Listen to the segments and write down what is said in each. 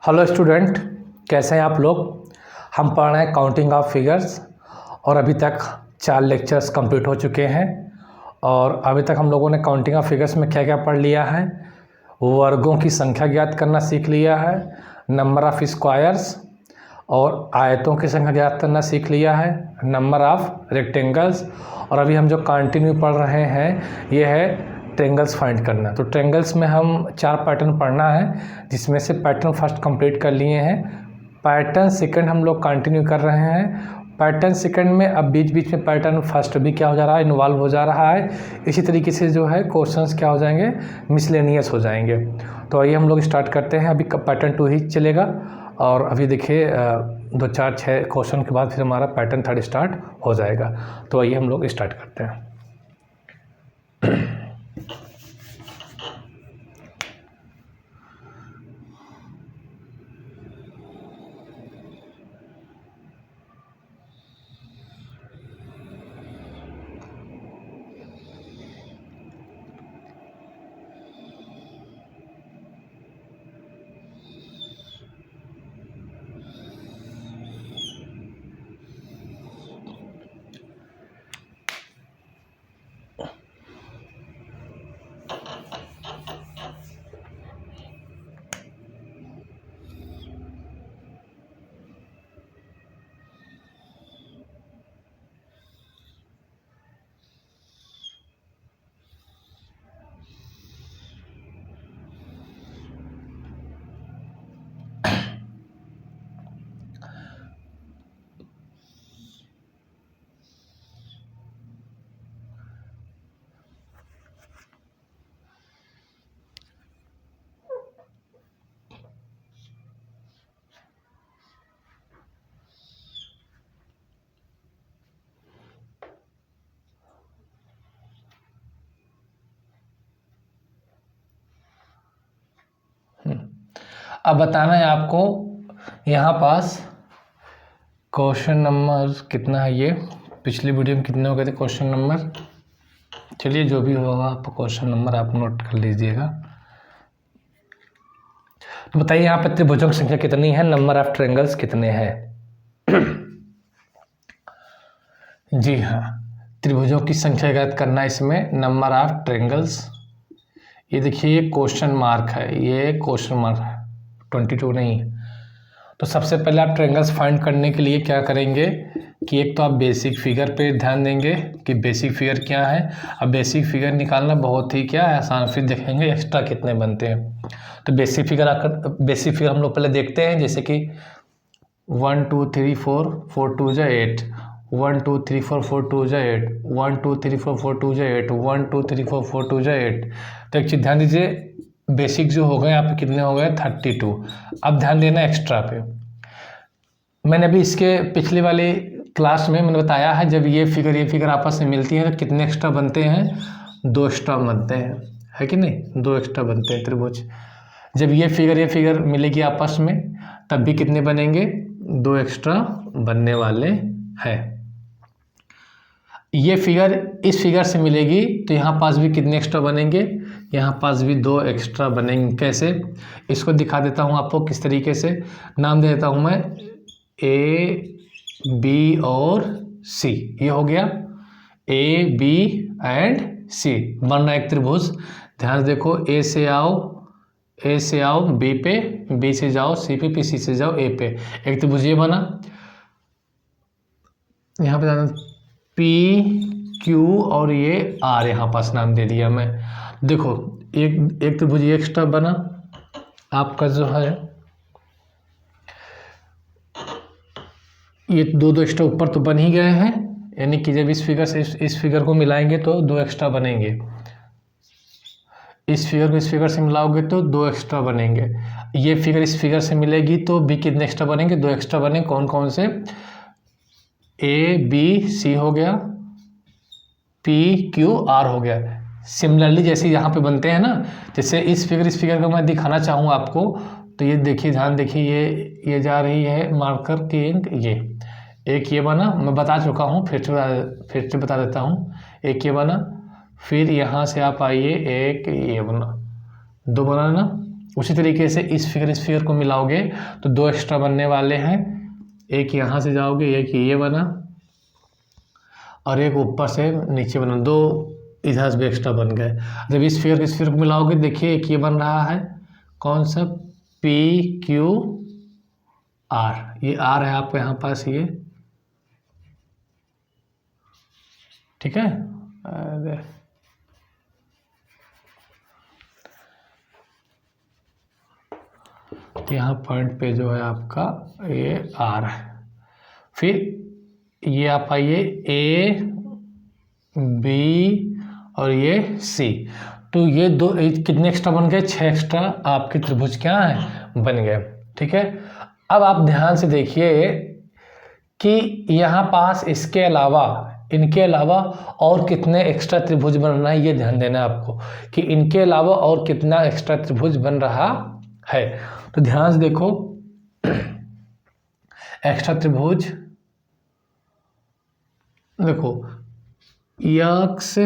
Hello student, कैसे हैं आप लोग। हम पढ़ रहे हैं काउंटिंग ऑफ फिगर्स और अभी तक 4 लेक्चर्स कंप्लीट हो चुके हैं। और अभी तक हम लोगों ने काउंटिंग ऑफ फिगर्स में क्या क्या पढ़ लिया है। वर्गों की संख्या ज्ञात करना सीख लिया है, नंबर ऑफ स्क्वायर्स और आयतों की संख्या ज्ञात करना सीख लिया है, नंबर ऑफ रेक्टेंगल्स। और अभी हम जो कंटिन्यू पढ़ रहे हैं ये है ट्रेंगल्स फाइंड करना। तो ट्रेंगल्स में हम 4 पैटर्न पढ़ना है, जिसमें से पैटर्न फर्स्ट कंप्लीट कर लिए हैं। पैटर्न सेकंड हम लोग कंटिन्यू कर रहे हैं। पैटर्न सेकंड में अब बीच बीच में पैटर्न फर्स्ट भी क्या हो जा रहा है, इन्वॉल्व हो जा रहा है। इसी तरीके से जो है क्वेश्चंस क्या हो जाएंगे, मिसलेनियस हो जाएंगे। तो आइए हम लोग स्टार्ट करते हैं। अभी पैटर्न 2 ही चलेगा और अभी देखिए 2 4 6 क्वेश्चन के बाद फिर हमारा पैटर्न 3 स्टार्ट हो जाएगा। तो आइए हम लोग स्टार्ट करते हैं। अब बताना है आपको यहाँ पास क्वेश्चन नंबर कितना है। ये पिछली वीडियो में कितने हो गए थे क्वेश्चन नंबर। चलिए जो भी होगा आप क्वेश्चन नंबर आप नोट कर लीजिएगा। तो बताइए यहाँ पर त्रिभुजों की संख्या कितनी है, नंबर ऑफ ट्रायंगल्स कितने हैं। जी हाँ, त्रिभुजों की संख्या ज्ञात करना इसमें नंबर ऑफ ट्रायंगल्स। ये देखिए ये क्वेश्चन मार्क है, ये क्वेश्चन मार्क है, 22 नहीं है। तो सबसे पहले आप ट्रायंगल्स फाइंड करने के लिए क्या करेंगे कि एक तो आप बेसिक फिगर पे ध्यान देंगे कि बेसिक फिगर क्या है। अब बेसिक फिगर निकालना बहुत ही क्या है आसान, फिर देखेंगे एक्स्ट्रा कितने बनते हैं। तो बेसिक फिगर हम लोग पहले देखते हैं, जैसे कि 1 2 3 4 4 2 जा 8, 1 2 3 4 4 2 जा 8, 1 2 3 4 4 2 जा 8, 1 2 3 4 4 2 जा 8। तो एक चीज़ ध्यान दीजिए, बेसिक जो हो गए यहाँ पे कितने हो गए 32। अब ध्यान देना एक्स्ट्रा पे। मैंने अभी इसके पिछले वाले क्लास में मैंने बताया है, जब ये फिगर आपस में मिलती है तो कितने एक्स्ट्रा बनते हैं, 2 एक्स्ट्रा बनते हैं, है कि नहीं, 2 एक्स्ट्रा बनते हैं त्रिभुज। जब ये फिगर मिलेगी आपस में तब भी कितने बनेंगे, 2 एक्स्ट्रा बनने वाले हैं। ये फिगर इस फिगर से मिलेगी तो यहाँ पास भी कितने एक्स्ट्रा बनेंगे, यहाँ पास भी 2 एक्स्ट्रा बनेंगे। कैसे, इसको दिखा देता हूँ आपको किस तरीके से। नाम दे देता हूँ मैं ए बी और सी। ये हो गया ए बी एंड सी, बन रहा एक त्रिभुज। ध्यान से देखो, ए से आओ बी पे, बी से जाओ सी पे, सी से जाओ ए पे, एक त्रिभुज ये बना। यहाँ पे जाना पी क्यू और ये आर, यहाँ पास नाम दे दिया मैं। देखो एक त्रिभुज ये एक्स्ट्रा बना आपका, जो है ये 2 एक्स्ट्रा ऊपर तो बन ही गए हैं, यानी कि जब इस फिगर से इस फिगर को मिलाएंगे तो 2 एक्स्ट्रा बनेंगे। इस फिगर को इस फिगर से मिलाओगे तो 2 एक्स्ट्रा बनेंगे। ये फिगर इस फिगर से मिलेगी तो भी कितने एक्स्ट्रा बनेंगे, 2 एक्स्ट्रा बनेंगे। कौन कौन से, ए बी सी हो गया, पी क्यू आर हो गया। सिमिलरली जैसे यहाँ पे बनते हैं ना, जैसे इस फिगर को मैं दिखाना चाहूँ आपको, तो ये देखिए, ध्यान देखिए, ये जा रही है मार्कर की ये एक ये बना, मैं बता चुका हूँ, फिर से बता देता हूँ। एक ये बना, फिर यहाँ से आप आइए, एक ये बना, 2 बना ना, उसी तरीके से इस फिगर को मिलाओगे तो दो एक्स्ट्रा बनने वाले हैं, एक यहाँ से जाओगे, एक ये बना और एक ऊपर से नीचे बना, दो इधर से भी एक्स्ट्रा बन गए। जब इस फिगर को मिलाओगे देखिए एक ये बन रहा है, कौन सा, पी क्यू आर, ये आर है आपके यहाँ पास ये, ठीक है। अरे यहाँ पॉइंट पे जो है आपका ये आर है, फिर ये आप आइए ए बी और ये सी, तो ये दो कितने एक्स्ट्रा बन गए, 6 एक्स्ट्रा आपके त्रिभुज क्या हैं, बन गए, ठीक है। अब आप ध्यान से देखिए कि यहाँ पास इसके अलावा, इनके अलावा और कितने एक्स्ट्रा त्रिभुज बन रहा है, ये ध्यान देना है आपको कि इनके अलावा और कितना एक्स्ट्रा त्रिभुज बन रहा है। तो ध्यान से देखो, एक्स्ट्रा त्रिभुज देखो एक्स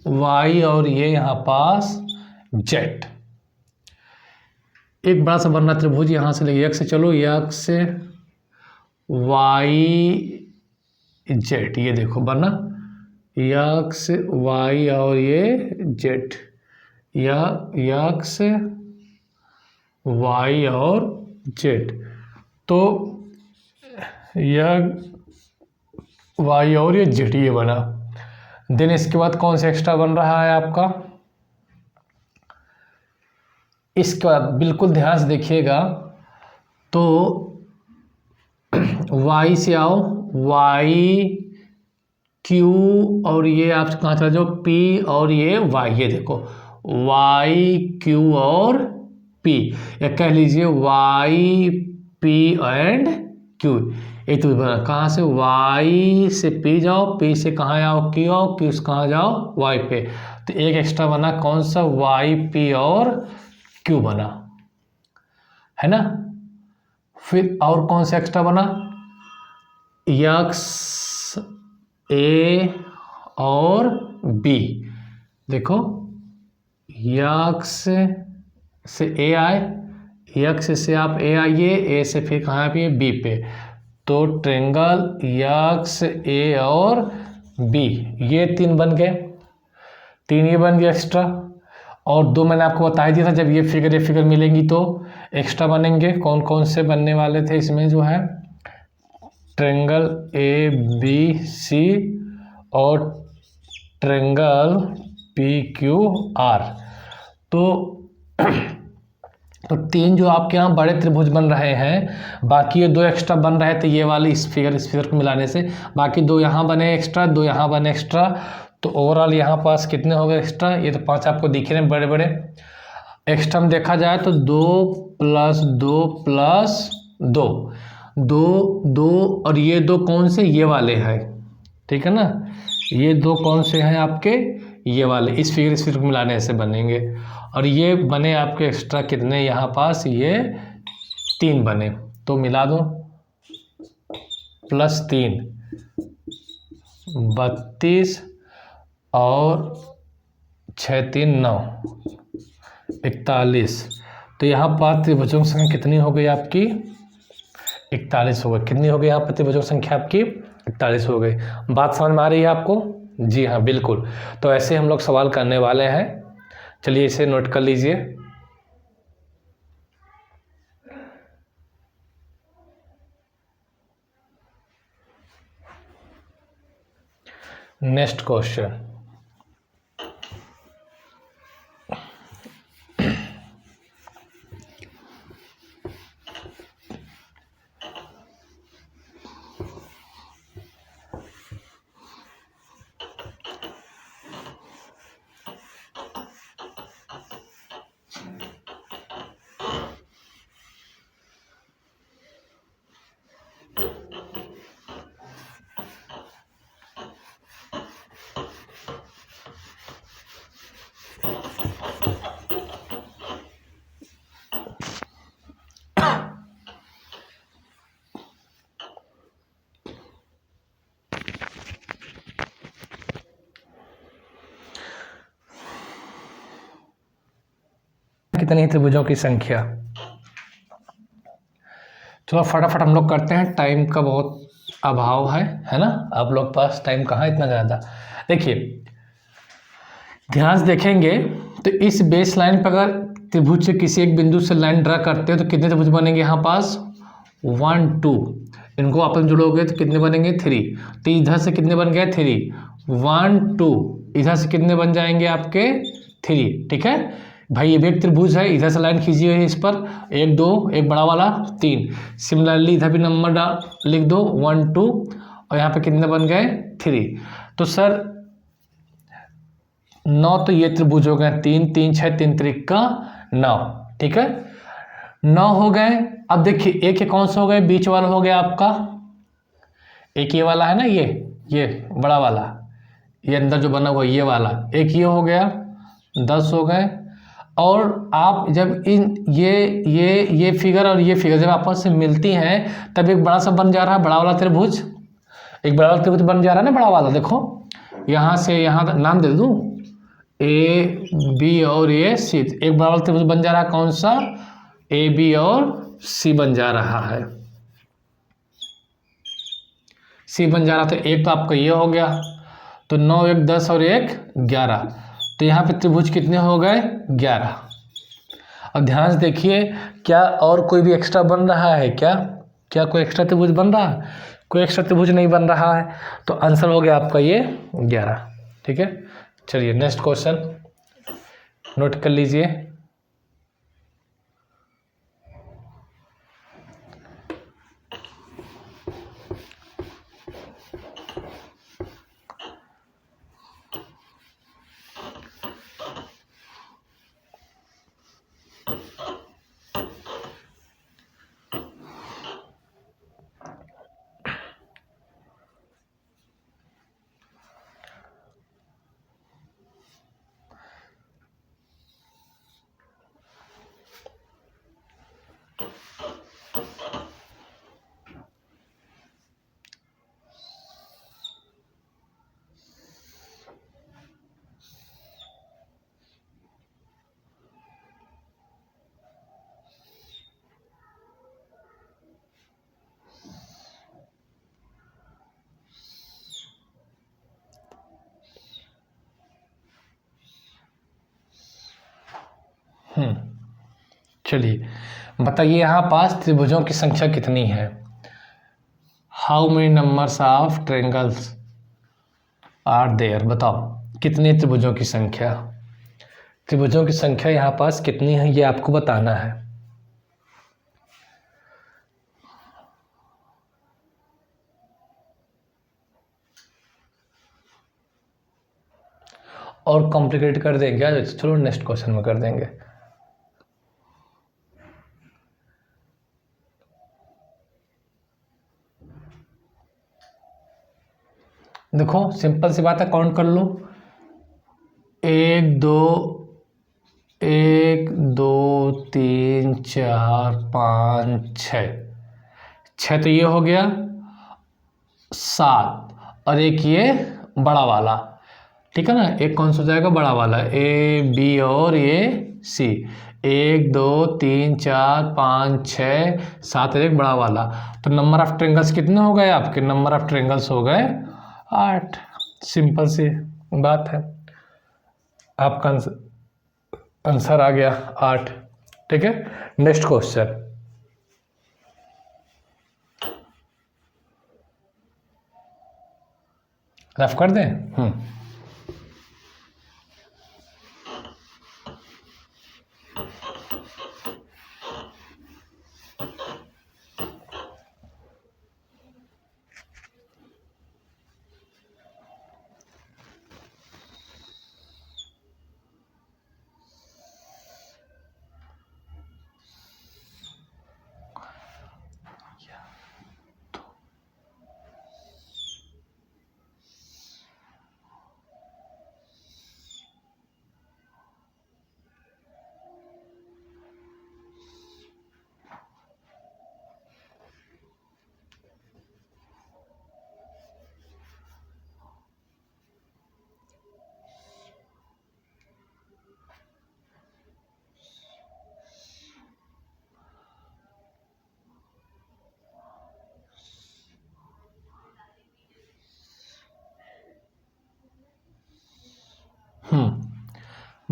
वाई और ये यहाँ पास जेड, एक बड़ा सा बनना त्रिभुज यहाँ से लेके एक्स से, चलो एक्स वाई जेड, ये देखो बना एक्स वाई और ये जेड, या एक्स वाई और जेड, तो यह वाई और ये जेड ये बना। देन इसके बाद कौन सा एक्स्ट्रा बन रहा है आपका, इसके बाद बिल्कुल ध्यान से देखिएगा, तो y से आओ, y q और ये आप कहाँ चला जाओ p और ये y, ये देखो y q और p, या कह लीजिए y p एंड q, एक तो बना कहाँ से, y से p जाओ, p से कहाँ आओ, q आओ, q से कहाँ जाओ, y पे, तो एक एक्स्ट्रा बना कौन सा, y p और q बना, है ना। फिर और कौन सा एक्स्ट्रा बना, एक्स ए और बी, देखो एक्स से ए आए, एक्स से आप ए आइए, ए से फिर कहाँ पे, बी पे, तो ट्रेंगल एक्स ए और बी, ये 3 बन गए, 3 ये बन गया एक्स्ट्रा, और 2 मैंने आपको बता ही दिया था जब ये फिगर मिलेंगी तो एक्स्ट्रा बनेंगे। कौन कौन से बनने वाले थे इसमें, जो है ट्रेंगल ए बी सी और ट्रेंगल पी क्यू आर, तो 3 जो आपके यहाँ बड़े त्रिभुज बन रहे हैं, बाकी ये 2 एक्स्ट्रा बन रहे थे, ये वाले इस फिगर को मिलाने से, बाकी 2 यहाँ बने एक्स्ट्रा, 2 यहाँ बने एक्स्ट्रा, तो ओवरऑल यहाँ पास कितने हो गए एक्स्ट्रा, ये तो 5 आपको दिख रहे हैं बड़े बड़े एक्स्ट्रा में देखा जाए तो 2 + 2 + 2, 2 और ये 2 कौन से, ये वाले हैं, ठीक है ना, ये 2 कौन से हैं आपके, ये वाले, इस फिगर को मिलाने से बनेंगे, और ये बने आपके एक्स्ट्रा कितने यहाँ पास, ये 3 बने, तो मिला दो +3 32 और 6 3 9 41, तो यहाँ पर त्रिभुजों की संख्या कितनी हो गई आपकी, 41 हो गई। कितनी हो गई यहाँ पर त्रिभुजों की संख्या आपकी, 41 हो गई। बात समझ में आ रही है आपको, जी हाँ बिल्कुल। तो ऐसे हम लोग सवाल करने वाले हैं, चलिए इसे नोट कर लीजिए। नेक्स्ट क्वेश्चन, कितनी है त्रिभुजों की संख्या। चलो फटाफट हम लोग करते हैं, टाइम का बहुत अभाव है ना, आप लोग पास टाइम कहाँ इतना ज़्यादा। देखिए ध्यान से देखेंगे तो इस बेस लाइन पर अगर त्रिभुज से किसी एक बिंदु से लाइन ड्रा करते हो तो कितने त्रिभुज बनेंगे यहाँ पास, 1 2, इनको आपस में जुड़ोगे तो कितने बनेंगे 3, तो इधर से कितने बन गए 3, 1 2, इधर से कितने बन जाएंगे आपके 3, ठीक है भाई। ये भी एक त्रिभुज है, इधर से लाइन खींची हुई है इस पर, 1 2, एक बड़ा वाला 3, सिमिलरली इधर भी नंबर लिख दो 1 2, और यहाँ पे कितने बन गए 3। तो सर 9, तो ये त्रिभुज हो गए 3 3 6 3 त्रिक का 9, ठीक है 9 हो गए। अब देखिए एक ये कौन सा हो गए, बीच वाला हो गया आपका, एक ये वाला है ना, ये बड़ा वाला, ये अंदर जो बना हुआ ये वाला, एक ये हो गया, 10 हो गए। और आप जब इन ये फिगर और ये फिगर जब आपस से मिलती हैं तब एक बड़ा सा बन जा रहा है, बड़ा वाला त्रिभुज, एक बड़ा वाला त्रिभुज बन जा रहा है ना, बड़ा वाला। देखो यहाँ से यहाँ नाम दे दूँ, ए बी और ए सी, एक बड़ा वाला त्रिभुज बन जा रहा है, कौन सा, ए बी और सी बन जा रहा है, सी बन जा रहा। तो एक तो आपका ये हो गया, तो 9 1 10 और 1 11, तो यहाँ पे त्रिभुज कितने हो गए 11। अब ध्यान से देखिए क्या और कोई भी एक्स्ट्रा बन रहा है क्या, क्या कोई एक्स्ट्रा त्रिभुज बन रहा है, कोई एक्स्ट्रा त्रिभुज नहीं बन रहा है, तो आंसर हो गया आपका ये 11, ठीक है। चलिए नेक्स्ट क्वेश्चन नोट कर लीजिए। चलिए बताइए यहाँ पास त्रिभुजों की संख्या कितनी है। How many numbers of triangles are there, बताओ कितने त्रिभुजों की संख्या, त्रिभुजों की संख्या यहाँ पास कितनी है ये आपको बताना है। और कॉम्प्लिकेट कर देंगे, चलो नेक्स्ट क्वेश्चन में कर देंगे। देखो सिंपल सी बात है, काउंट कर लो, 1 2 1 2 3 4 5 6, 6 तो ये हो गया 7, और एक ये बड़ा वाला, ठीक है ना, एक कौन सा हो जाएगा बड़ा वाला, ए बी और ये सी, 1 2 3 4 5 6 7 और एक बड़ा वाला। तो नंबर ऑफ ट्रायंगल्स कितने हो गए आपके, नंबर ऑफ ट्रायंगल्स हो गए 8। सिंपल सी बात है, आपका आंसर आ गया 8, ठीक है। नेक्स्ट क्वेश्चन, रफ कर दें।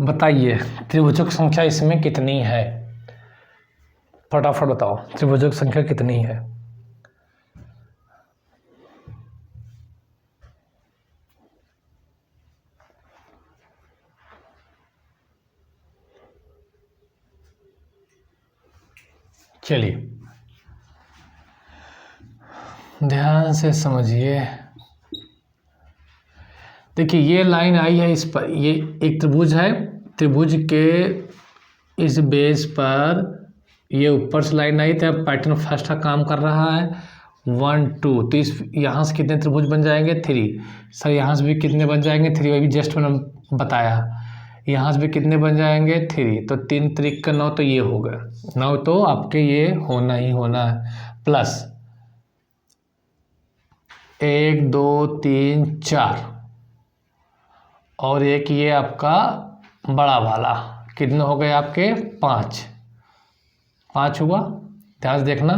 बताइए त्रिभुजों की संख्या इसमें कितनी है, फटाफट बताओ त्रिभुजों की संख्या कितनी है। चलिए ध्यान से समझिए। देखिए ये लाइन आई है इस पर, ये एक त्रिभुज है, त्रिभुज के इस बेस पर ये ऊपर से लाइन आई, तो पैटर्न फर्स्ट का काम कर रहा है 1 2, तो इस यहाँ से कितने त्रिभुज बन जाएंगे 3। सर यहाँ से भी कितने बन जाएंगे 3, वही जस्ट मैंने बताया। यहाँ से भी कितने बन जाएंगे 3, तो 3 त्रिक का 9, तो ये हो गया 9, तो आपके ये होना ही होना है। प्लस 1 2 3 4 और एक ये आपका बड़ा वाला, कितने हो गए आपके 5 हुआ। ध्यान से देखना,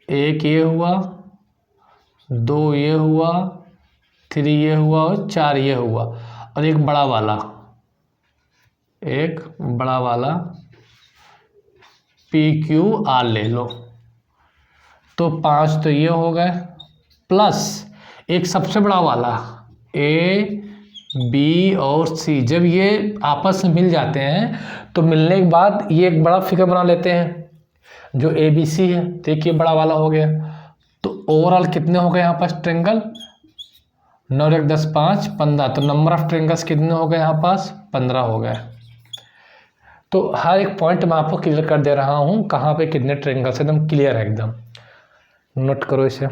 एक ये हुआ, 2 ये हुआ, 3 ये हुआ और 4 ये हुआ, और एक बड़ा वाला PQR ले लो, तो 5 तो ये हो गए, प्लस एक सबसे बड़ा वाला A B और C। जब ये आपस में मिल जाते हैं तो मिलने के बाद ये एक बड़ा फिगर बना लेते हैं जो ABC है, तो एक ये बड़ा वाला हो गया। तो ओवरऑल कितने हो गए यहाँ पास ट्रेंगल, 9 1 10 5 15, तो नंबर ऑफ ट्रेंगल्स कितने हो गए यहाँ पास 15 हो गए। तो हर एक पॉइंट मैं आपको क्लियर कर दे रहा हूँ कहाँ पे कितने ट्रेंगल्स, एकदम क्लियर है, एकदम नोट करो इसे।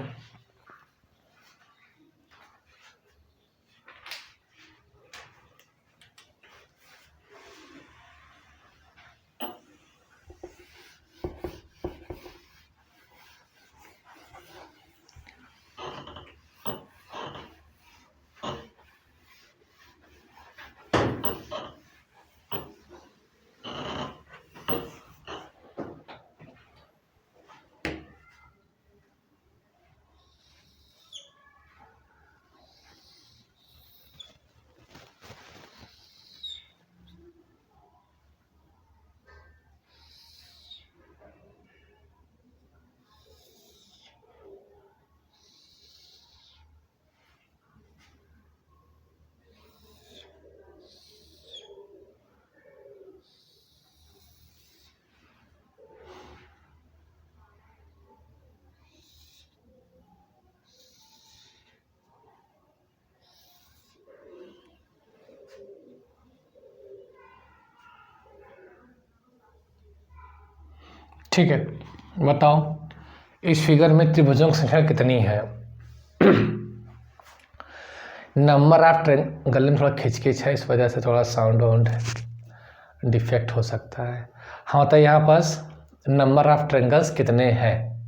ठीक है, बताओ इस फिगर में त्रिभुजों की संख्या कितनी है। नंबर ऑफ ट्रेंगल, गले में थोड़ा खिंच है, इस वजह से थोड़ा साउंड डिफेक्ट हो सकता है। हाँ, तो यहाँ पास नंबर ऑफ ट्रेंगल्स कितने हैं,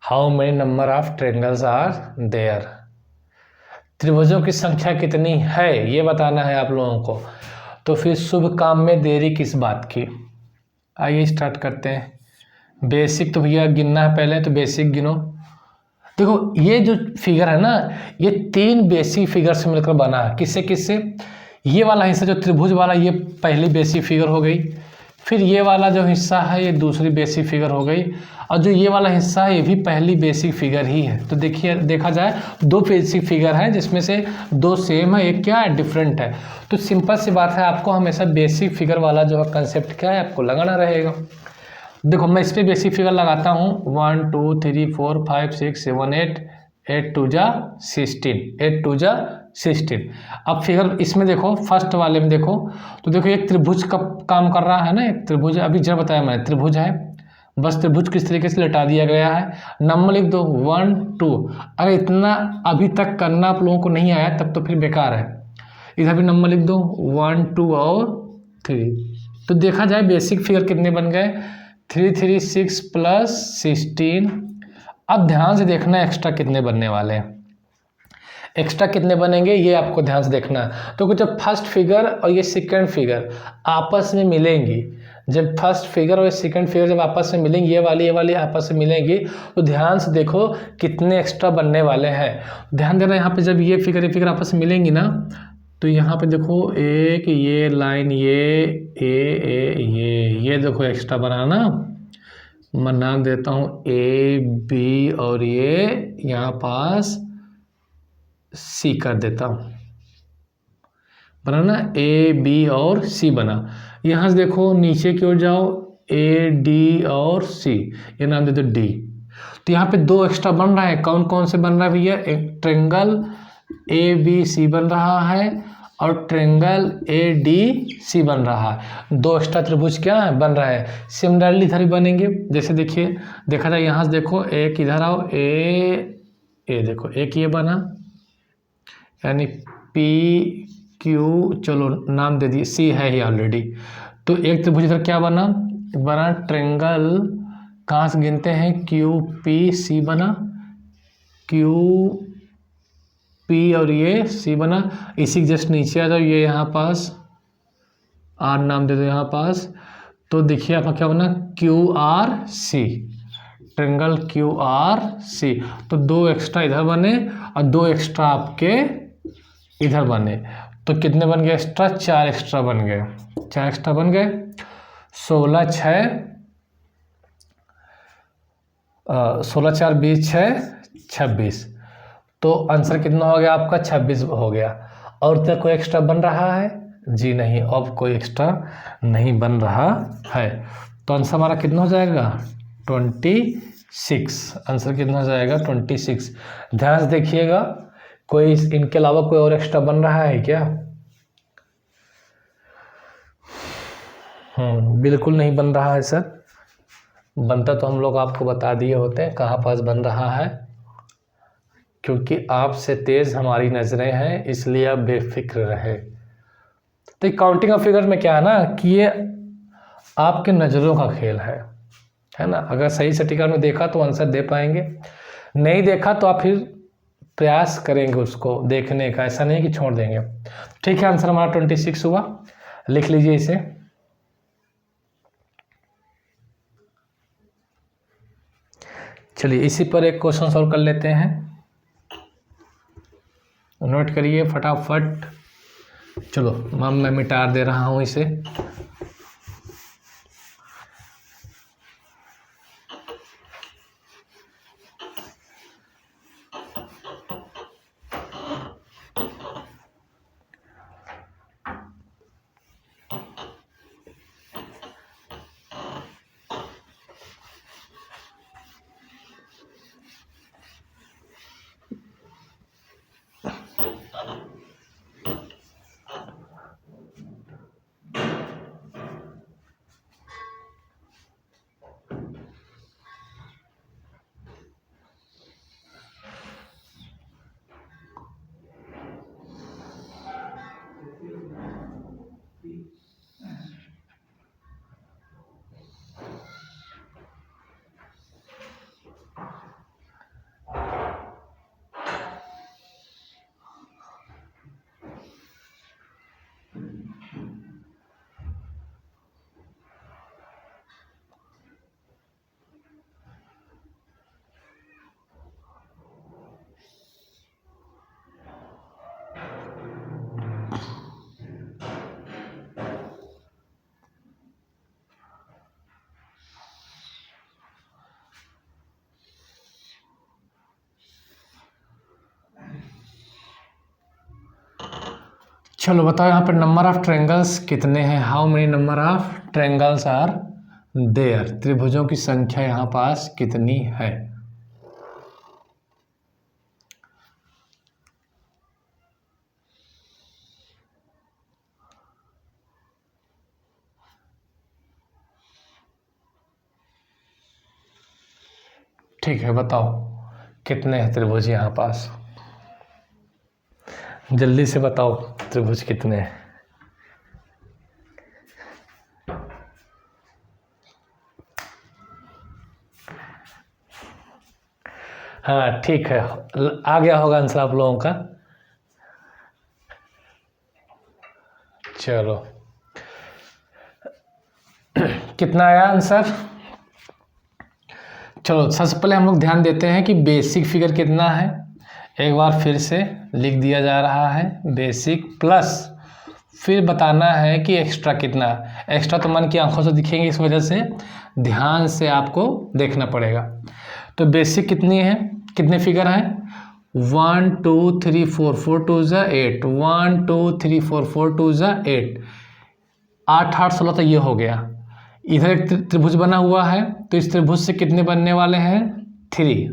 how many number of triangles are there. त्रिभुजों की संख्या कितनी है ये बताना है आप लोगों को। तो फिर शुभ काम में देरी किस बात की। आइए स्टार्ट करते हैं। बेसिक तो भैया गिनना है पहले, तो बेसिक गिनो। देखो ये जो फिगर है ना, ये 3 बेसिक फिगर से मिलकर बना है। किससे किससे, ये वाला हिस्सा जो त्रिभुज वाला, ये पहली बेसिक फिगर हो गई, फिर ये वाला जो हिस्सा है ये दूसरी बेसिक फिगर हो गई, और जो ये वाला हिस्सा है ये भी पहली बेसिक फिगर ही है। तो देखिए देखा जाए 2 बेसिक फिगर है, जिसमें से 2 सेम है, एक क्या है डिफरेंट है। तो सिंपल सी बात है, आपको हमेशा बेसिक फिगर वाला जो है कंसेप्ट क्या है आपको लगाना रहेगा। देखो मैं इस पर बेसिक फिगर लगाता हूँ 1 2 3 4 5 6 7 8, 8 2 जा 16, 8 2 जा 16। अब फिगर इसमें देखो, फर्स्ट वाले में देखो, तो देखो एक त्रिभुज का काम कर रहा है ना, एक त्रिभुज, अभी जब बताया मैंने त्रिभुज है, बस त्रिभुज किस तरीके से लटा दिया गया है। नंबर लिख दो 1 2। अगर इतना अभी तक करना आप लोगों को नहीं आया तब तो फिर बेकार है। इधर भी नंबर लिख दो 1 2 और 3। तो देखा जाए बेसिक फिगर कितने बन गए, 3 3 6 प्लस 16। अब ध्यान से देखना एक्स्ट्रा कितने बनने वाले हैं, एक्स्ट्रा कितने बनेंगे ये आपको ध्यान से देखना है। तो जब फर्स्ट फिगर और ये सेकंड फिगर आपस में मिलेंगी, जब फर्स्ट फिगर और सेकंड फिगर जब आपस में मिलेंगी, ये वाली आपस में मिलेंगी, तो ध्यान से देखो कितने एक्स्ट्रा बनने वाले हैं। ध्यान देना यहाँ पे, जब ये फिगर आपस में मिलेंगी ना, तो यहाँ पे देखो एक ये लाइन ये देखो एक्स्ट्रा बनाना, मैं नाम देता हूँ ए बी और ये यहाँ पास सी कर देता हूँ, बना ना, ए बी और सी बना। यहाँ से देखो नीचे की ओर जाओ, ए डी और सी, ये नाम दे दो डी। तो यहाँ पे दो एक्स्ट्रा बन रहा है, कौन कौन से बन रहा है भैया? एक ट्रेंगल ए बी सी बन रहा है और ट्रेंगल ए डी सी बन रहा है। दो एक्स्ट्रा त्रिभुज क्या है बन रहा है। सिमिलरली इधर भी बनेंगे, जैसे देखिए देखा जाए, यहाँ से देखो एक इधर आओ, ए देखो एक ये बना, यानी पी क्यू, चलो नाम दे दिए, सी है ही ऑलरेडी। तो एक त्रिभुज इधर क्या बना ट्रेंगल, कहाँ से गिनते हैं, क्यू पी सी बना, क्यू पी और ये सी बना। इसी जस्ट नीचे आ जाओ, ये यहाँ पास आर नाम दे दो यहाँ पास। तो देखिए आपका क्या बना, Q R C, triangle Q R C. तो दो एक्स्ट्रा इधर बने और दो एक्स्ट्रा आपके इधर बने। तो कितने बन गए एक्स्ट्रा? 4 एक्स्ट्रा बन गए, 4 एक्स्ट्रा बन गए। 16 4 20 6 26। तो आंसर कितना हो गया आपका? 26 हो गया। और क्या कोई एक्स्ट्रा बन रहा है? जी नहीं, अब कोई एक्स्ट्रा नहीं बन रहा है। तो आंसर हमारा कितना हो जाएगा? 26। आंसर कितना हो जाएगा? 26। ध्यान से देखिएगा, कोई इनके अलावा कोई और एक्स्ट्रा बन रहा है क्या? बिल्कुल नहीं बन रहा है सर। बनता तो हम लोग आपको बता दिए होते हैं कहाँ पास बन रहा है, क्योंकि आपसे तेज हमारी नज़रें हैं, इसलिए आप बेफिक्र रहे। तो काउंटिंग ऑफ फिगर में क्या है ना कि ये आपके नज़रों का खेल है ना। अगर सही सटीका में देखा तो आंसर दे पाएंगे, नहीं देखा तो आप फिर प्रयास करेंगे उसको देखने का, ऐसा नहीं कि छोड़ देंगे। ठीक है, आंसर हमारा 26 हुआ, लिख लीजिए इसे। चलिए इसी पर एक क्वेश्चन सॉल्व कर लेते हैं, नोट करिए फटाफट। चलो मैं मिटा दे रहा हूँ इसे। चलो बताओ यहाँ पर नंबर ऑफ ट्रायंगल्स कितने हैं? How many number of triangles are there? त्रिभुजों की संख्या यहाँ पास कितनी है? ठीक है, बताओ कितने हैं त्रिभुज यहाँ पास? जल्दी से बताओ त्रिभुज कितने हैं? हाँ ठीक है, आ गया होगा आंसर आप लोगों का। चलो कितना आया आंसर? चलो सबसे पहले हम लोग ध्यान देते हैं कि बेसिक फिगर कितना है। एक बार फिर से लिख दिया जा रहा है बेसिक प्लस, फिर बताना है कि एक्स्ट्रा कितना। एक्स्ट्रा तो मन की आंखों से दिखेंगे, इस वजह से ध्यान से आपको देखना पड़ेगा। तो बेसिक कितनी है, कितने फिगर हैं? 1 2 3 4, 4 2 ज़ा 8, 1 2 3 4, 4 2 ज़ा 8, 8 8 16 तो ये हो गया। इधर एक त्रिभुज बना हुआ है, तो इस त्रिभुज से कितने बनने वाले हैं? 3।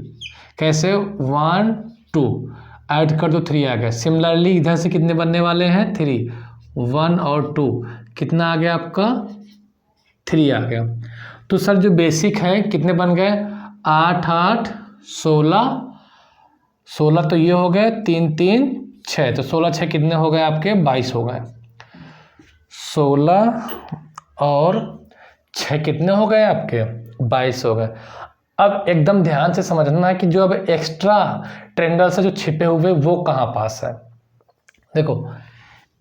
कैसे? 1 2 ऐड कर दो, 3 आ गया। सिमिलरली इधर से कितने बनने वाले हैं? 3, 1 और 2, कितना आ गया आपका? 3 आ गया। तो सर जो बेसिक है कितने बन गए? 8 8 16, 16 तो ये हो गए, 3 3 6, तो 16 6 कितने हो गए आपके? 22 हो गए। 16 और 6 कितने हो गए आपके? 22 हो गए। अब एकदम ध्यान से समझना है कि जो अब एक्स्ट्रा ट्रायंगल से जो छिपे हुए वो कहाँ पास है। देखो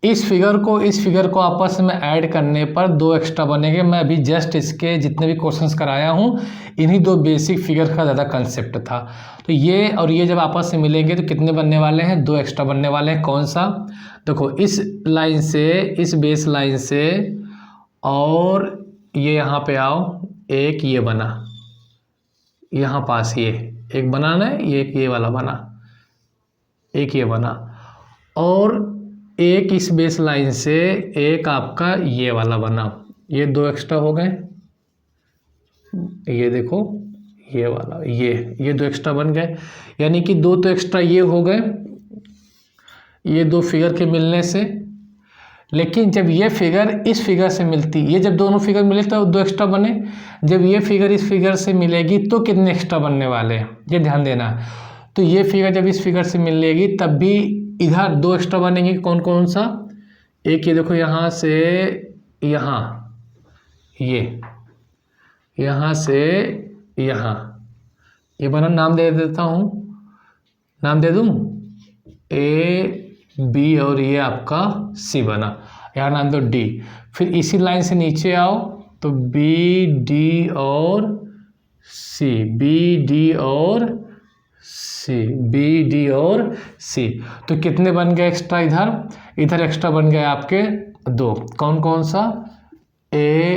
इस फिगर को आपस में ऐड करने पर 2 एक्स्ट्रा बनेंगे। मैं अभी जस्ट इसके जितने भी क्वेश्चंस कराया हूँ इन्हीं 2 बेसिक फिगर का ज़्यादा कंसेप्ट था। तो ये और ये जब आपस में मिलेंगे तो कितने बनने वाले हैं? 2 एक्स्ट्रा बनने वाले हैं। कौन सा? देखो इस लाइन से, इस बेस लाइन से, और ये यहाँ पे आओ, एक ये बना, यहाँ पास ये एक बनाना है, ये वाला बना, एक ये बना, और एक इस बेस लाइन से एक आपका ये वाला बना। ये 2 एक्स्ट्रा हो गए। ये देखो ये वाला, ये 2 एक्स्ट्रा बन गए, यानी कि 2 तो एक्स्ट्रा ये हो गए ये 2 फिगर के मिलने से। लेकिन जब ये फिगर इस फिगर से मिलती, ये जब दोनों फिगर मिले तो 2 एक्स्ट्रा बने। जब ये फिगर इस फिगर से मिलेगी तो कितने एक्स्ट्रा बनने वाले हैं, ये ध्यान देना। तो ये फिगर जब इस फिगर से मिलेगी तब भी इधर 2 एक्स्ट्रा बनेंगे। कौन कौन सा? एक ये देखो यहाँ से यहाँ, ये यहाँ से यहाँ, ये बना, नाम दे देता हूँ, नाम दे दूँ, ए बी, और ये आपका सी बना, यहाँ नाम दो डी। फिर इसी लाइन से नीचे आओ तो बी डी और सी, बी डी और सी, बी डी और सी। तो कितने बन गए एक्स्ट्रा? इधर एक्स्ट्रा बन गए आपके 2। कौन कौन सा? A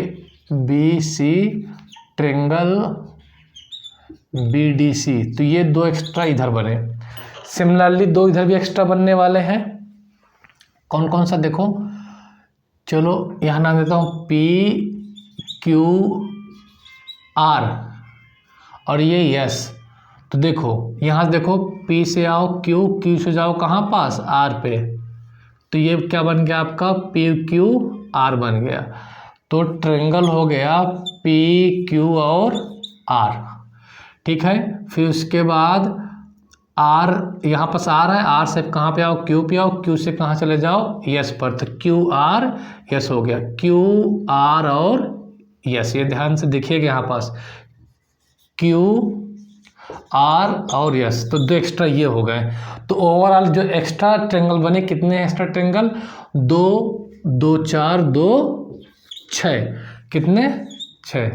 B C triangle B D C, तो ये 2 एक्स्ट्रा इधर बने। सिमिलरली 2 इधर भी एक्स्ट्रा बनने वाले हैं। कौन कौन सा? देखो चलो यहाँ नाम देता हूँ पी क्यू आर, और ये यस। तो देखो यहाँ से देखो, P से आओ क्यू से जाओ कहाँ पास? R पे। तो ये क्या बन गया आपका? PQR बन गया। तो ट्रायंगल हो गया PQ और R। ठीक है। फिर उसके बाद R, यहाँ पास R है, R से कहाँ पे आओ? Q पे आओ, Q से कहाँ चले जाओ? यस पर। तो QR यस हो गया, QR और यस। ये ध्यान से देखिएगा यहाँ पास QR और यस, तो 2 एक्स्ट्रा ये हो गए। तो ओवरऑल जो एक्स्ट्रा ट्रायंगल बने, कितने एक्स्ट्रा ट्रायंगल? 2 2 4 2 6, कितने? 6।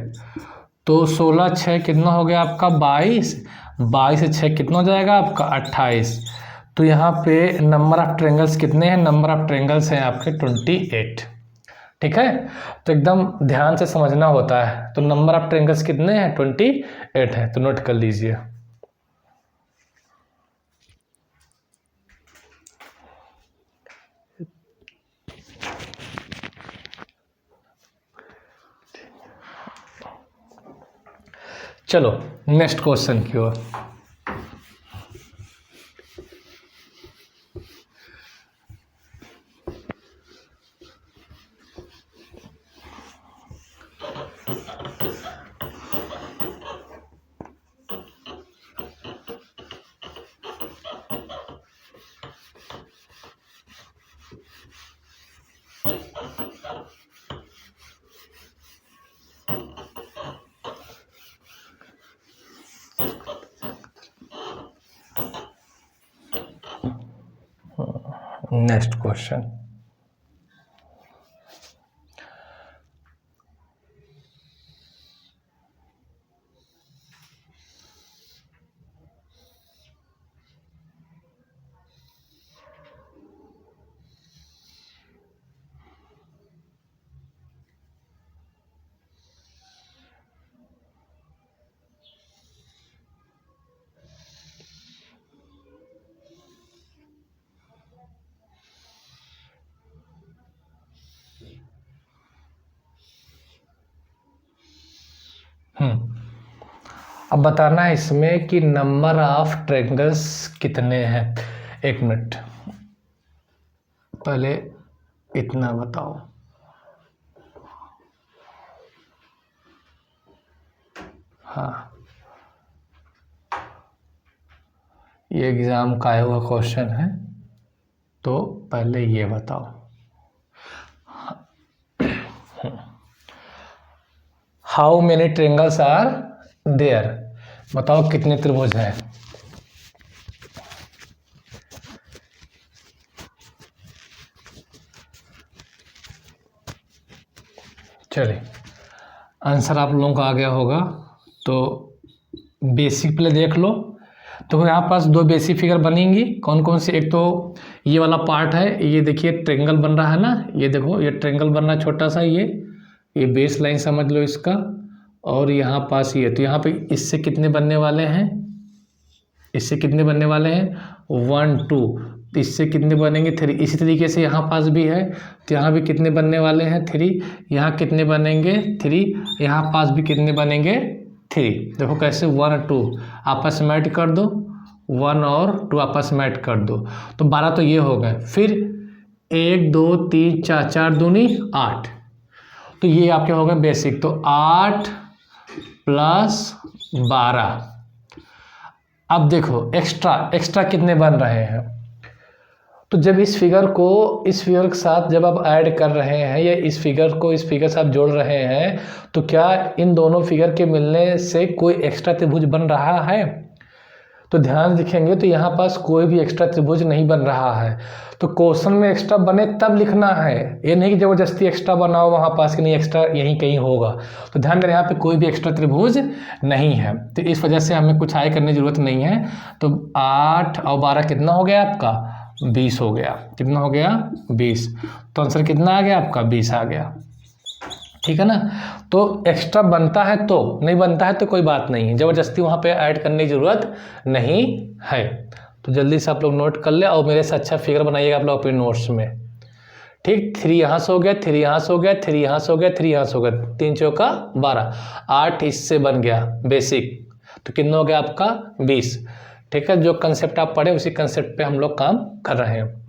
तो 16 6 कितना हो गया आपका? 22। 22 से 6 कितना हो जाएगा आपका? 28। तो यहाँ पे नंबर ऑफ ट्रायंगल्स कितने हैं? नंबर ऑफ ट्रायंगल्स हैं आपके 28। ठीक है। तो एकदम ध्यान से समझना होता है। तो नंबर ऑफ ट्रायंगल्स कितने हैं? 28 है। तो नोट कर लीजिए। चलो नेक्स्ट क्वेश्चन की ओर। नेक्स्ट क्वेश्चन, अब बताना है इसमें कि नंबर ऑफ ट्रायंगल्स कितने हैं। एक मिनट, पहले इतना बताओ। हाँ, ये एग्ज़ाम का आया हुआ क्वेश्चन है, तो पहले ये बताओ। How many triangles are there, बताओ कितने त्रिभुज हैं। चलिए, आंसर आप लोगों का आ गया होगा, तो बेसिक पहले देख लो। तो यहाँ पास दो बेसिक फिगर बनेंगी, कौन कौन सी। एक तो ये वाला पार्ट है, ये देखिए ट्रायंगल बन रहा है ना, ये देखो ये ट्रायंगल बन रहा है छोटा सा, ये बेस लाइन समझ लो इसका। और यहाँ पास ये, तो यहाँ पे इससे कितने बनने वाले हैं, इससे कितने बनने वाले हैं 1 2, इससे कितने बनेंगे 3। इसी तरीके से यहाँ पास भी है, तो यहाँ भी कितने बनने वाले हैं 3, यहाँ कितने बनेंगे 3, यहाँ पास भी कितने बनेंगे 3। देखो कैसे 1 2 आपस में ऐड कर दो, 1 और 2 आपस में ऐड कर दो, तो 12 तो ये हो गए। फिर 1 2 3 4, 4 दूनी 8, तो ये आपके हो गए बेसिक। तो 8 + 12। अब देखो एक्स्ट्रा कितने बन रहे हैं। तो जब इस फिगर के साथ जब आप ऐड कर रहे हैं, या इस फिगर को इस फिगर से आप जोड़ रहे हैं, तो क्या इन दोनों फिगर के मिलने से कोई एक्स्ट्रा त्रिभुज बन रहा है। तो ध्यान दिखेंगे तो यहाँ पास कोई भी एक्स्ट्रा त्रिभुज नहीं बन रहा है। तो क्वेश्चन में एक्स्ट्रा बने तब लिखना है, ये नहीं कि ज़बरदस्ती एक्स्ट्रा बनाओ वहाँ पास कि नहीं एक्स्ट्रा यहीं कहीं होगा। तो ध्यान दें, यहाँ पे कोई भी एक्स्ट्रा त्रिभुज नहीं है, तो इस वजह से हमें कुछ आय करने की जरूरत नहीं है। तो 8 और 12 कितना हो गया आपका 20 हो गया। कितना हो गया 20। तो आंसर कितना आ गया आपका 20 आ गया, ठीक है ना। तो एक्स्ट्रा बनता है तो, नहीं बनता है तो कोई बात नहीं है, ज़बरदस्ती वहाँ पे ऐड करने की ज़रूरत नहीं है। तो जल्दी से आप लोग नोट कर ले और मेरे से अच्छा फिगर बनाइएगा आप लोग अपने नोट्स में, ठीक। 3 यहाँ से हो गया, 3 यहाँ से हो गया, 3 यहाँ से हो गया, 3 यहाँ से हो गया, 3 चौका 12, 8 इससे बन गया बेसिक। तो कितना हो गया आपका 20, ठीक है। जो कंसेप्ट आप पढ़े उसी कंसेप्ट पे हम लोग काम कर रहे हैं,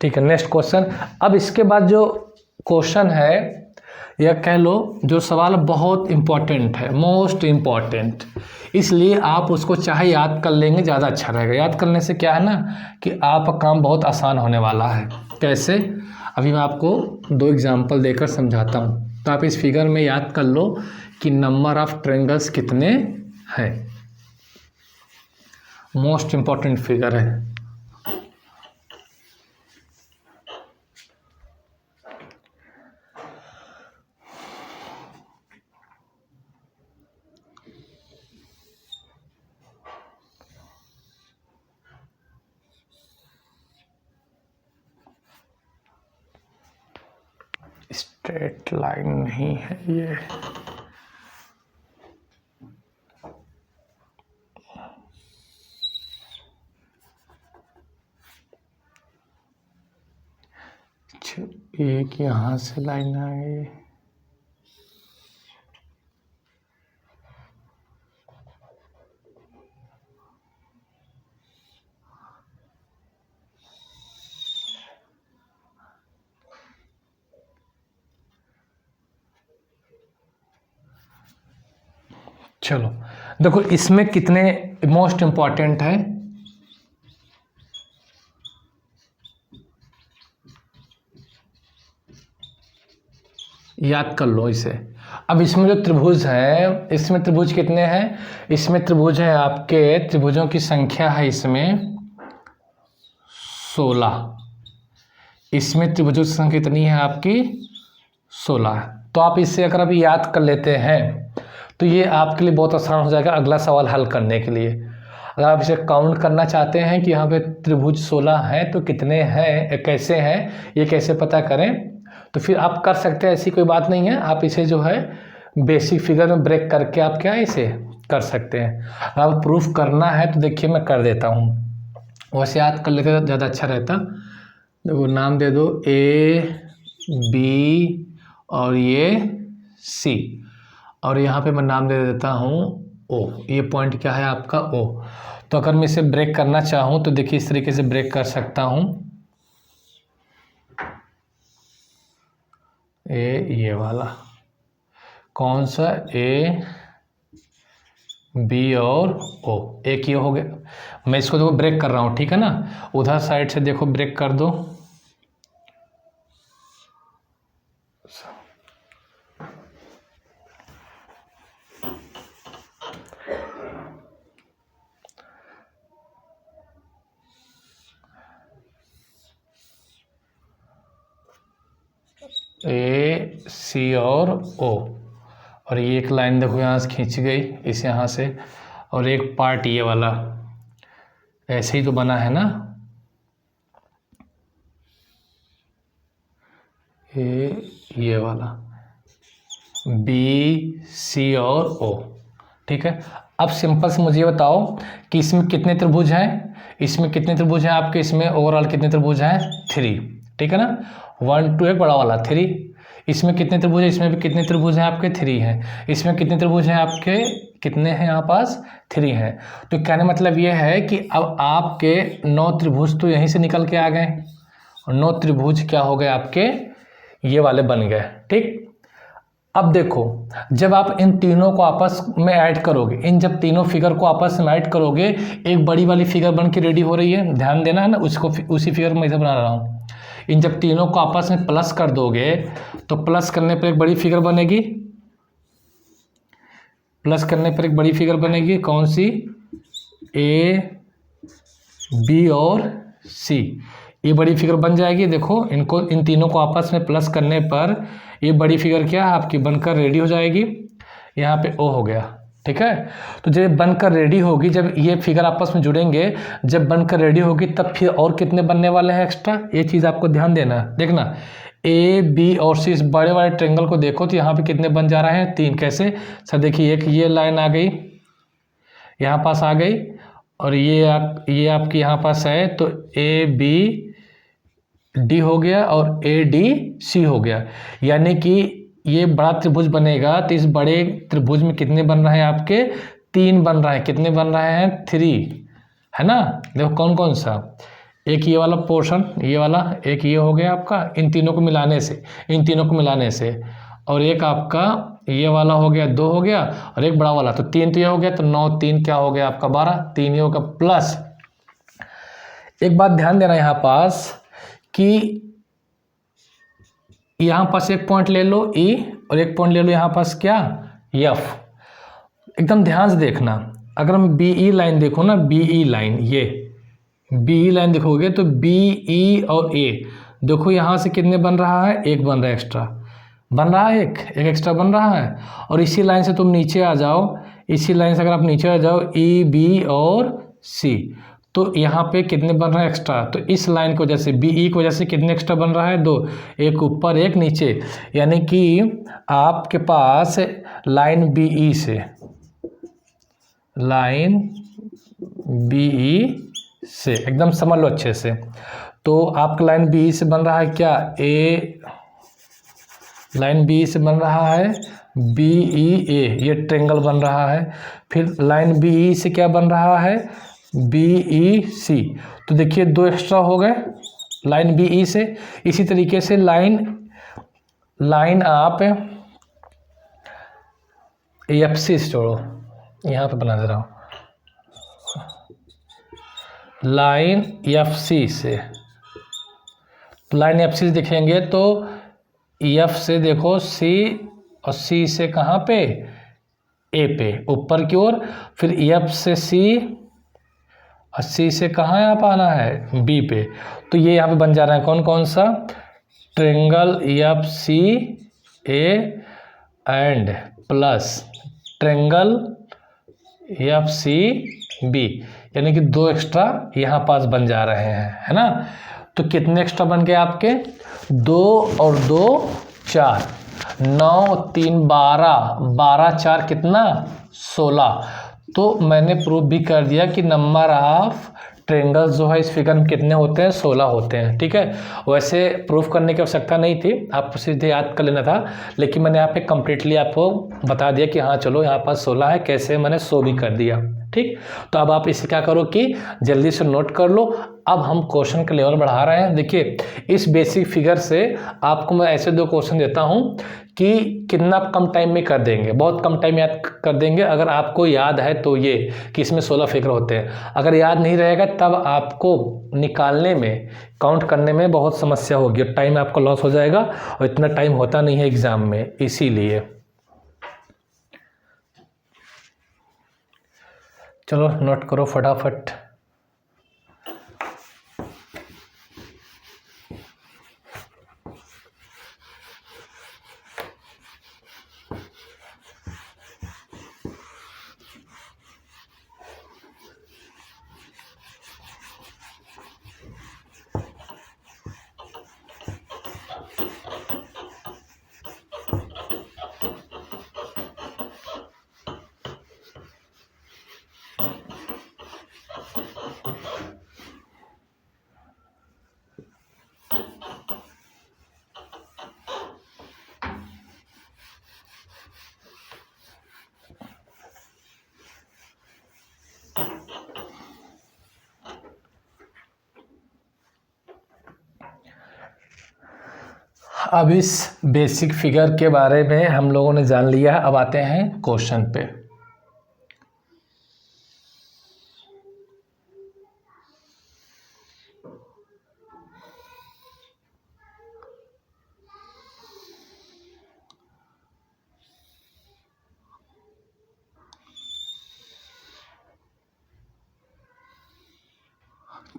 ठीक है। Next question. अब इसके बाद जो क्वेश्चन है, या कह लो जो सवाल बहुत इम्पॉर्टेंट है, मोस्ट इम्पॉर्टेंट, इसलिए आप उसको चाहे याद कर लेंगे ज़्यादा अच्छा रहेगा। याद करने से क्या है ना कि आपका काम बहुत आसान होने वाला है। कैसे, अभी मैं आपको 2 एग्जाम्पल देकर समझाता हूँ। तो आप इस फिगर में याद कर लो कि नंबर ऑफ ट्रायंगल्स कितने हैं। मोस्ट इम्पॉर्टेंट फिगर है। स्ट्रेट लाइन नहीं है ये, एक यहाँ से लाइन आ गई, चलो देखो इसमें कितने मोस्ट इम्पॉर्टेंट है। याद कर लो इसे। अब इसमें जो त्रिभुज है, इसमें त्रिभुज कितने हैं, इसमें त्रिभुज है आपके, त्रिभुजों की संख्या है इसमें 16। इसमें त्रिभुजों की संख्या कितनी है आपकी 16। तो आप इससे अगर अभी याद कर लेते हैं तो ये आपके लिए बहुत आसान हो जाएगा अगला सवाल हल करने के लिए। अगर आप इसे काउंट करना चाहते हैं कि यहाँ पे त्रिभुज 16 हैं तो कितने हैं, कैसे हैं, ये कैसे पता करें, तो फिर आप कर सकते हैं, ऐसी कोई बात नहीं है। आप इसे जो है बेसिक फिगर में ब्रेक करके आप क्या इसे कर सकते हैं। अब प्रूफ करना है तो देखिए मैं कर देता हूँ, वैसे याद कर लेते तो ज़्यादा अच्छा रहता। देखो नाम दे दो A B और ये C, और यहाँ पे मैं नाम दे देता हूँ ओ। ये पॉइंट क्या है आपका ओ। तो अगर मैं इसे ब्रेक करना चाहूँ तो देखिए इस तरीके से ब्रेक कर सकता हूँ। ये वाला कौन सा, ए बी और ओ, एक ये हो गया। मैं इसको देखो ब्रेक कर रहा हूँ, ठीक है ना। उधर साइड से देखो ब्रेक कर दो। ए सी और ओ, और ये एक लाइन देखो यहाँ से खींच गई इस यहाँ से, और एक पार्ट ये वाला ऐसे ही तो बना है ना, ये वाला बी सी और ओ, ठीक है। अब सिंपल से मुझे बताओ कि इसमें कितने त्रिभुज हैं, इसमें कितने त्रिभुज हैं आपके, इसमें ओवरऑल कितने त्रिभुज हैं, 3, ठीक है ना। 1 2 एक बड़ा वाला 3, इसमें कितने त्रिभुज हैं, इसमें भी कितने त्रिभुज हैं आपके 3 हैं, इसमें कितने त्रिभुज हैं आपके, कितने हैं यहाँ पास 3 हैं। तो कहने मतलब ये है कि अब आपके 9 त्रिभुज तो यहीं से निकल के आ गए, और 9 त्रिभुज क्या हो गए आपके, ये वाले बन गए, ठीक। अब देखो जब आप इन तीनों को आपस में ऐड करोगे, इन जब तीनों फिगर को आपस में ऐड करोगे, एक बड़ी वाली फिगर बन के रेडी हो रही है, ध्यान देना है ना, उसको उसी फिगर में इसे बना रहा हूँ। इन जब तीनों को आपस में प्लस कर दोगे तो प्लस करने पर एक बड़ी फिगर बनेगी, प्लस करने पर एक बड़ी फिगर बनेगी, कौन सी, ए बी और सी, ये बड़ी फिगर बन जाएगी। देखो इनको, इन तीनों को आपस में प्लस करने पर ये बड़ी फिगर क्या है आपकी बनकर रेडी हो जाएगी। यहाँ पे ओ हो गया, ठीक है। तो जब बनकर रेडी होगी, जब ये फिगर आपस में जुड़ेंगे, जब बनकर रेडी होगी, तब फिर और कितने बनने वाले हैं एक्स्ट्रा, ये चीज़ आपको ध्यान देना। देखना ए बी और सी, इस बड़े वाले ट्रेंगल को देखो तो यहाँ पे कितने बन जा रहे हैं, 3। कैसे सर, देखिए एक ये लाइन आ गई यहाँ पास आ गई, और ये आपकी यहाँ पास है, तो ए बी डी हो गया और ए डी सी हो गया। यानी कि ये बड़ा त्रिभुज बनेगा, तो इस बड़े त्रिभुज में कितने बन रहे हैं आपके, 3 बन रहे हैं। कितने बन रहे हैं, 3, है ना। देखो कौन कौन सा, एक ये वाला पोर्शन, ये वाला, एक ये हो गया आपका, इन तीनों को मिलाने से, इन तीनों को मिलाने से, और एक आपका ये वाला हो गया, 2 हो गया, और एक बड़ा वाला, तो 3 तो ये हो गया, तो 9 3 क्या हो गया आपका 12, 3 ये होगा। प्लस एक बात ध्यान देना यहाँ पास कि यहाँ पास एक पॉइंट ले लो ई, और एक पॉइंट ले लो यहाँ पास क्या, एफ। एकदम ध्यान से देखना, अगर हम बी ई लाइन देखो ना, बी ई लाइन, ये बी ई लाइन देखोगे तो बी ई और ए, देखो यहाँ से कितने बन रहा है, एक बन रहा है एक्स्ट्रा, बन रहा है एक एक्स्ट्रा बन रहा है। और इसी लाइन से तुम नीचे आ जाओ, इसी लाइन से अगर आप नीचे आ जाओ, ई बी और सी, तो यहाँ पे कितने बन रहे हैं एक्स्ट्रा। तो इस लाइन की वजह से, बी ई की वजह से कितने एक्स्ट्रा बन रहा है, 2, एक ऊपर एक नीचे। यानी कि आपके पास लाइन बी ई से, लाइन बी ई से एकदम समझ लो अच्छे से, तो आपका लाइन बी ई से बन रहा है क्या, ए, लाइन बी से बन रहा है बी ई ए, ये ट्रेंगल बन रहा है। फिर लाइन बी ई से क्या बन रहा है, बी ई सी, तो देखिए 2 एक्स्ट्रा हो गए लाइन बी ई से। इसी तरीके से लाइन आप एफ सी से जोड़ो, यहाँ पे बना दे रहा हूँ, लाइन एफ सी से, लाइन एफ सी से देखेंगे तो एफ से देखो सी, और सी से कहाँ पे, ए पे ऊपर की ओर, फिर एफ से सी, और सी से कहाँ यहाँ पर आना है, बी पे। तो ये यहाँ पे बन जा रहा है कौन कौन सा, triangle F C A and plus triangle F C B, यानी कि 2 एक्स्ट्रा यहाँ पास बन जा रहे हैं, है ना। तो कितने एक्स्ट्रा बन गए आपके, 2 और 2 4, 9 3 12, 12 4 कितना 16। तो मैंने प्रूव भी कर दिया कि नंबर ऑफ ट्रेंगल्स जो है इस फिगर में कितने होते हैं, 16 होते हैं। ठीक है, वैसे प्रूफ करने की आवश्यकता नहीं थी, आपको सीधे याद कर लेना था, लेकिन मैंने यहाँ पे कम्प्लीटली आपको बता दिया कि हाँ चलो यहाँ पर 16 है, कैसे मैंने शो भी कर दिया। ठीक, तो अब आप इसे क्या करो कि जल्दी से नोट कर लो। अब हम क्वेश्चन का लेवल बढ़ा रहे हैं। देखिए, इस बेसिक फिगर से आपको मैं ऐसे 2 क्वेश्चन देता हूँ कि कितना कम टाइम में कर देंगे, बहुत कम टाइम याद कर देंगे। अगर आपको याद है तो ये कि इसमें 16 फिगर होते हैं, अगर याद नहीं रहेगा तब आपको निकालने में, काउंट करने में बहुत समस्या होगी, टाइम आपको लॉस हो जाएगा, और इतना टाइम होता नहीं है एग्जाम में, इसीलिए। चलो नोट करो फटाफट। अब इस बेसिक फिगर के बारे में हम लोगों ने जान लिया है, अब आते हैं क्वेश्चन पे।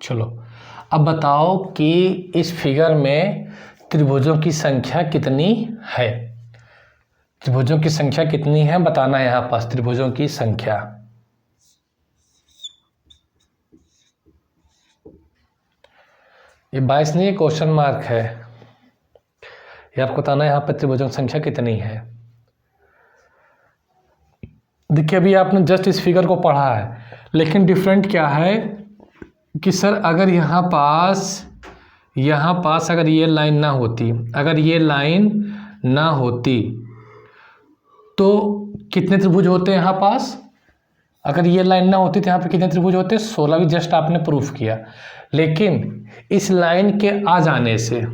चलो अब बताओ कि इस फिगर में त्रिभुजों की संख्या कितनी है। त्रिभुजों की संख्या कितनी है बताना है यहाँ पास, त्रिभुजों की संख्या। ये 22 नहीं, क्वेश्चन मार्क है, ये आपको बताना है यहाँ पर त्रिभुजों की संख्या कितनी है। देखिए अभी आपने जस्ट इस फिगर को पढ़ा है, लेकिन डिफरेंट क्या है कि सर अगर यहाँ पास अगर ये लाइन ना होती, अगर ये लाइन ना होती तो कितने त्रिभुज होते हैं यहाँ पास। अगर ये लाइन ना होती तो यहाँ पे कितने त्रिभुज होते, 16 भी जस्ट आपने प्रूफ किया। लेकिन इस लाइन के आ जाने से,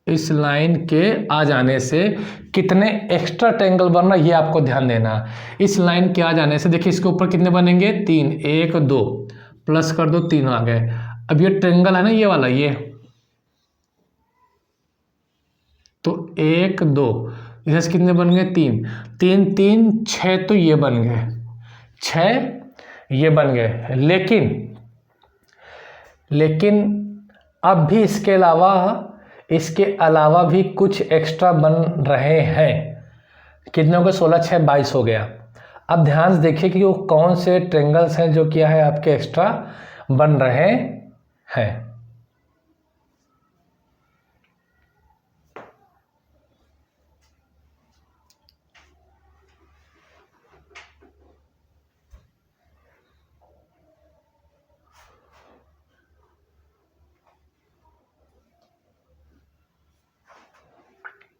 इस लाइन के आ जाने से कितने एक्स्ट्रा ट्रायंगल बन रहा है ये आपको ध्यान देना। इस लाइन के आ जाने से देखिए इसके ऊपर कितने बनेंगे, 3, 1 2 प्लस कर दो, 3 आ गए। अब ये ट्रायंगल है ना ये वाला, ये तो 1 2 इधर कितने बन गए, 3 3 3 6, तो ये बन गए 6, ये बन गए। लेकिन अब भी इसके अलावा भी कुछ एक्स्ट्रा बन रहे हैं। कितने हो गए, 16 6 22 हो गया। अब ध्यान से देखिए कि वो कौन से ट्रायंगल्स हैं जो क्या है आपके एक्स्ट्रा बन रहे हैं।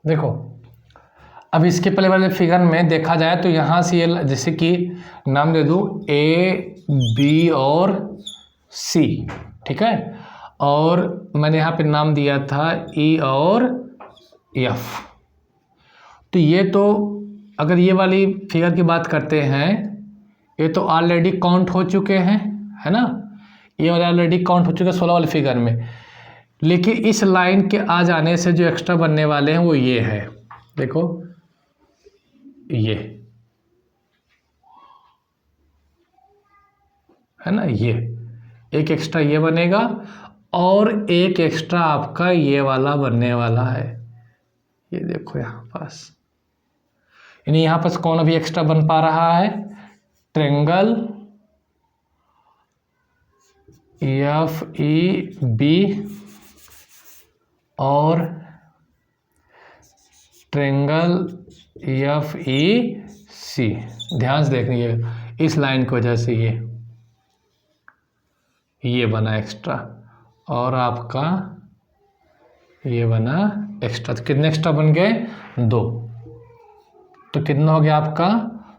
देखो अब इसके पहले वाले फिगर में देखा जाए तो यहाँ से ये जैसे कि नाम दे दूँ A B और C, ठीक है, और मैंने यहाँ पे नाम दिया था E और F। तो ये तो अगर ये वाली फिगर की बात करते हैं, ये तो ऑलरेडी काउंट हो चुके हैं, है ना, ये वाले ऑलरेडी काउंट हो चुके हैं 16 वाले फिगर में। लेकिन इस लाइन के आ जाने से जो एक्स्ट्रा बनने वाले हैं वो ये है, देखो ये है ना, ये एक एक्स्ट्रा ये बनेगा और एक एक्स्ट्रा आपका ये वाला बनने वाला है। ये देखो यहाँ पास, यानी यहाँ पास कौन अभी एक्स्ट्रा बन पा रहा है, ट्रायंगल FEB और ट्रायंगल FEC। ध्यान से देखिए इस लाइन की वजह से ये ये बना एक्स्ट्रा और आपका ये बना एक्स्ट्रा। तो कितने एक्स्ट्रा बन गए? 2। तो कितना हो गया आपका?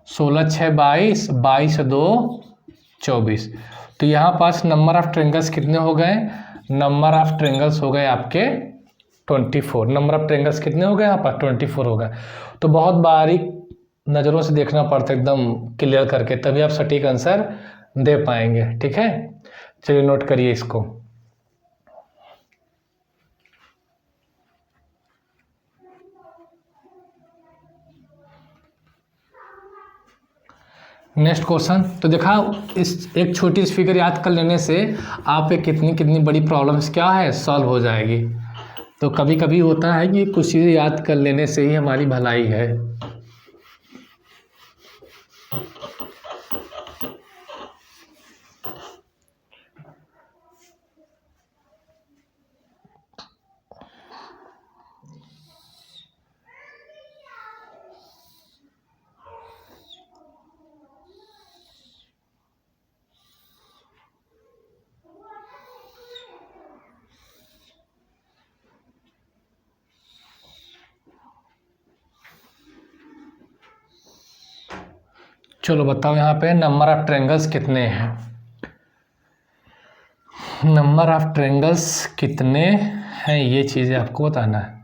16 6 22, 22 2 24। तो यहाँ पास नंबर ऑफ ट्रायंगल्स कितने हो गए? नंबर ऑफ ट्रायंगल्स हो गए आपके 24। नंबर ऑफ ट्रायंगल्स कितने हो गए यहाँ पर? 24 हो गए। तो बहुत बारीक नज़रों से देखना पड़ता है, एकदम क्लियर करके, तभी आप सटीक आंसर दे पाएंगे। ठीक है, चलिए नोट करिए इसको। Next question. तो देखा, इस एक छोटी सी फिगर याद कर लेने से आप पे कितनी कितनी बड़ी प्रॉब्लम्स क्या है सॉल्व हो जाएगी। तो कभी कभी होता है कि कुछ चीज़ें याद कर लेने से ही हमारी भलाई है। चलो बताओ यहाँ पे नंबर ऑफ ट्रायंगल्स कितने हैं? नंबर ऑफ ट्रायंगल्स कितने हैं ये चीज़ें आपको बताना है।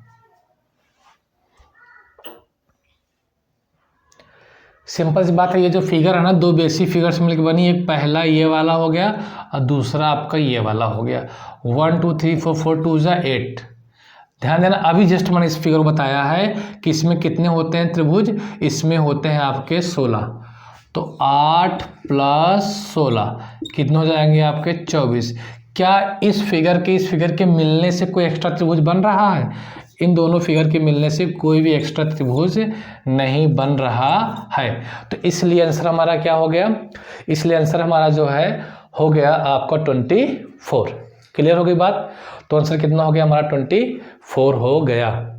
सिंपल सी बात है, ये जो फिगर है ना, 2 बेसिक फिगर्स मिलकर बनी। एक पहला ये वाला हो गया और दूसरा आपका ये वाला हो गया। 1 2 3 4 4 2 जा 8। ध्यान देना, अभी जस्ट मैंने इस फिगर को बताया है कि इसमें कितने होते हैं त्रिभुज। इसमें होते हैं आपके 16। तो 8 + 16 कितने हो जाएंगे आपके? 24। क्या इस फिगर के मिलने से कोई एक्स्ट्रा त्रिभुज बन रहा है? इन दोनों फिगर के मिलने से कोई भी एक्स्ट्रा त्रिभुज नहीं बन रहा है। तो इसलिए आंसर हमारा क्या हो गया? इसलिए आंसर हमारा जो है हो गया आपका 24। क्लियर हो गई बात? तो आंसर कितना हो गया हमारा? 24 हो गया।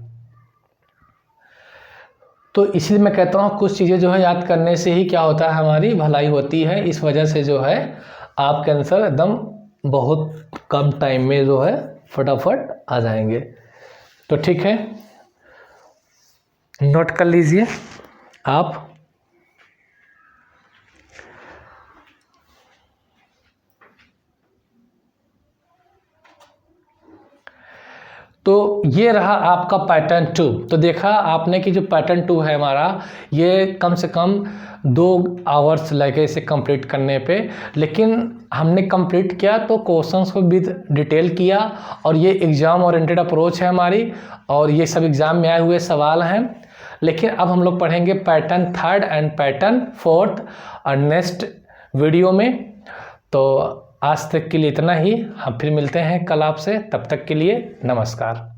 तो इसीलिए मैं कहता हूँ कुछ चीज़ें जो है याद करने से ही क्या होता है, हमारी भलाई होती है। इस वजह से जो है आपके आंसर एकदम बहुत कम टाइम में जो है फटाफट आ जाएंगे। तो ठीक है, नोट कर लीजिए आप। तो ये रहा आपका पैटर्न 2। तो देखा आपने कि जो पैटर्न 2 है हमारा, ये कम से कम 2 आवर्स लगे इसे कंप्लीट करने पे। लेकिन हमने कंप्लीट किया तो क्वेश्चंस को भी डिटेल किया, और ये एग्ज़ाम ओरिएंटेड अप्रोच है हमारी, और ये सब एग्ज़ाम में आए हुए सवाल हैं। लेकिन अब हम लोग पढ़ेंगे पैटर्न 3 एंड पैटर्न 4 और नेक्स्ट वीडियो में। तो आज तक के लिए इतना ही, हम फिर मिलते हैं कल आपसे। तब तक के लिए नमस्कार।